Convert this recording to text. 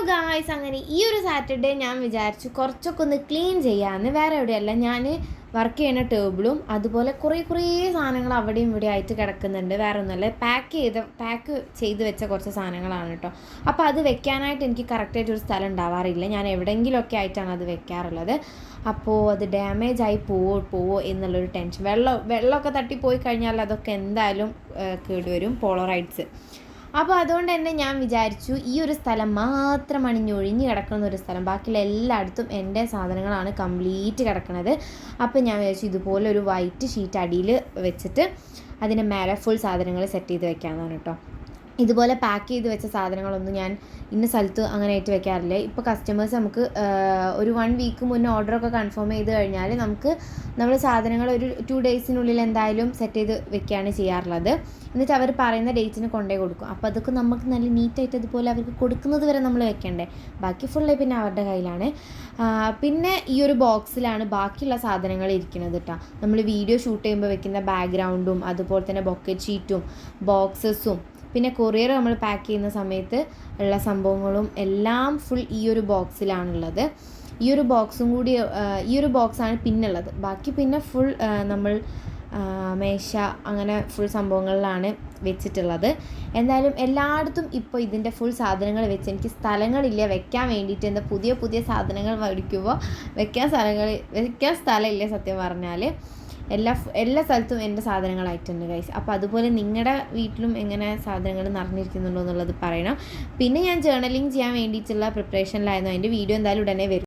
Guys, അങ്ങനെ ഈ ഒരു സാറ്റർഡേ ഞാൻ വിചാരിച്ചു കുറച്ചൊക്കെ ഒന്ന് ക്ലീൻ ചെയ്യാമെന്ന്. വേറെ എവിടെയല്ല, ഞാൻ വർക്ക് ചെയ്യുന്ന ടേബിളും അതുപോലെ കുറേ സാധനങ്ങൾ അവിടെയും ഇവിടെ ആയിട്ട് കിടക്കുന്നുണ്ട്. വേറെ ഒന്നുമല്ല, പാക്ക് ചെയ്ത് വെച്ച കുറച്ച് സാധനങ്ങളാണ് കേട്ടോ. അപ്പോൾ അത് വെക്കാനായിട്ട് എനിക്ക് കറക്റ്റായിട്ടൊരു സ്ഥലം ഉണ്ടാവാറില്ല. ഞാൻ എവിടെയെങ്കിലുമൊക്കെ ആയിട്ടാണ് അത് വെക്കാറുള്ളത്. അപ്പോൾ അത് ഡാമേജ് ആയി പോവോ എന്നുള്ളൊരു ടെൻഷൻ. വെള്ളമൊക്കെ തട്ടിപ്പോയി കഴിഞ്ഞാൽ അതൊക്കെ എന്തായാലും കേടുവരും, പോളറൈഡ്സ്. അപ്പോൾ അതുകൊണ്ട് തന്നെ ഞാൻ വിചാരിച്ചു ഈ ഒരു സ്ഥലം മാത്രം അണിഞ്ഞൊഴിഞ്ഞ് കിടക്കുന്ന ഒരു സ്ഥലം, ബാക്കിയുള്ള എല്ലായിടത്തും എൻ്റെ സാധനങ്ങളാണ് കംപ്ലീറ്റ് കിടക്കുന്നത്. അപ്പോൾ ഞാൻ വിചാരിച്ചു ഇതുപോലെ ഒരു വൈറ്റ് ഷീറ്റ് അടിയിൽ വെച്ചിട്ട് അതിൻ്റെ മേലെ ഫുൾ സാധനങ്ങൾ സെറ്റ് ചെയ്ത് വെക്കാമെന്നാണ് കേട്ടോ. ഇതുപോലെ പാക്ക് ചെയ്ത് വെച്ച സാധനങ്ങളൊന്നും ഞാൻ ഇന്ന സ്ഥലത്ത് അങ്ങനെ ആയിട്ട് വെക്കാറില്ല. ഇപ്പോൾ കസ്റ്റമേഴ്സ് നമുക്ക് ഒരു 1 വീക്ക് മുന്നേ ഓർഡറൊക്കെ കൺഫേം ചെയ്ത് കഴിഞ്ഞാൽ നമ്മൾ സാധനങ്ങൾ ഒരു 2 ഡേയ്സിനുള്ളിൽ എന്തായാലും സെറ്റ് ചെയ്ത് വെക്കുകയാണ് ചെയ്യാറുള്ളത്. എന്നിട്ട് അവർ പറയുന്ന ഡേറ്റിന് കൊണ്ടേ കൊടുക്കും. അപ്പോൾ അതൊക്കെ നമുക്ക് നല്ല നീറ്റായിട്ട് അതുപോലെ അവർക്ക് കൊടുക്കുന്നത് വരെ നമ്മൾ വെക്കണ്ടേ. ബാക്കി ഫുള്ള് പിന്നെ അവരുടെ കയ്യിലാണ്. പിന്നെ ഈ ഒരു ബോക്സിലാണ് ബാക്കിയുള്ള സാധനങ്ങൾ ഇരിക്കുന്നത് കേട്ടോ. നമ്മൾ വീഡിയോ ഷൂട്ട് ചെയ്യുമ്പോൾ വെക്കുന്ന ബാക്ക്ഗ്രൗണ്ടും അതുപോലെ തന്നെ ബൊക്കറ്റ് ഷീറ്റും ബോക്സസും പിന്നെ കൊറിയർ നമ്മൾ പാക്ക് ചെയ്യുന്ന സമയത്ത് ഉള്ള സംഭവങ്ങളും എല്ലാം ഫുൾ ഈ ഒരു ബോക്സിലാണുള്ളത്. ഈ ഒരു ബോക്സാണ് പിന്നുള്ളത്. ബാക്കി പിന്നെ ഫുൾ നമ്മൾ മേശ അങ്ങനെ ഫുൾ സംഭവങ്ങളിലാണ് വെച്ചിട്ടുള്ളത്. എന്തായാലും എല്ലായിടത്തും ഇപ്പോൾ ഇതിൻ്റെ ഫുൾ സാധനങ്ങൾ വെച്ച് എനിക്ക് സ്ഥലങ്ങളില്ല വെക്കാൻ വേണ്ടിയിട്ട്. എന്താ പുതിയ സാധനങ്ങൾ മേടിക്കുമ്പോൾ വെക്കാൻ സ്ഥലമില്ല സത്യം പറഞ്ഞാൽ. എല്ലാ സ്ഥലത്തും എൻ്റെ സാധനങ്ങളായിട്ടുണ്ട് ഗൈസ്. അപ്പോൾ അതുപോലെ നിങ്ങളുടെ വീട്ടിലും എങ്ങനെ സാധനങ്ങൾ നിറഞ്ഞിരിക്കുന്നുണ്ടോ എന്നുള്ളത് പറയണം. പിന്നെ ഞാൻ ജേർണലിങ് ചെയ്യാൻ വേണ്ടിയിട്ടുള്ള പ്രിപ്പറേഷനിലായിരുന്നു. അതിൻ്റെ വീഡിയോ എന്തായാലും ഉടനെ വരും.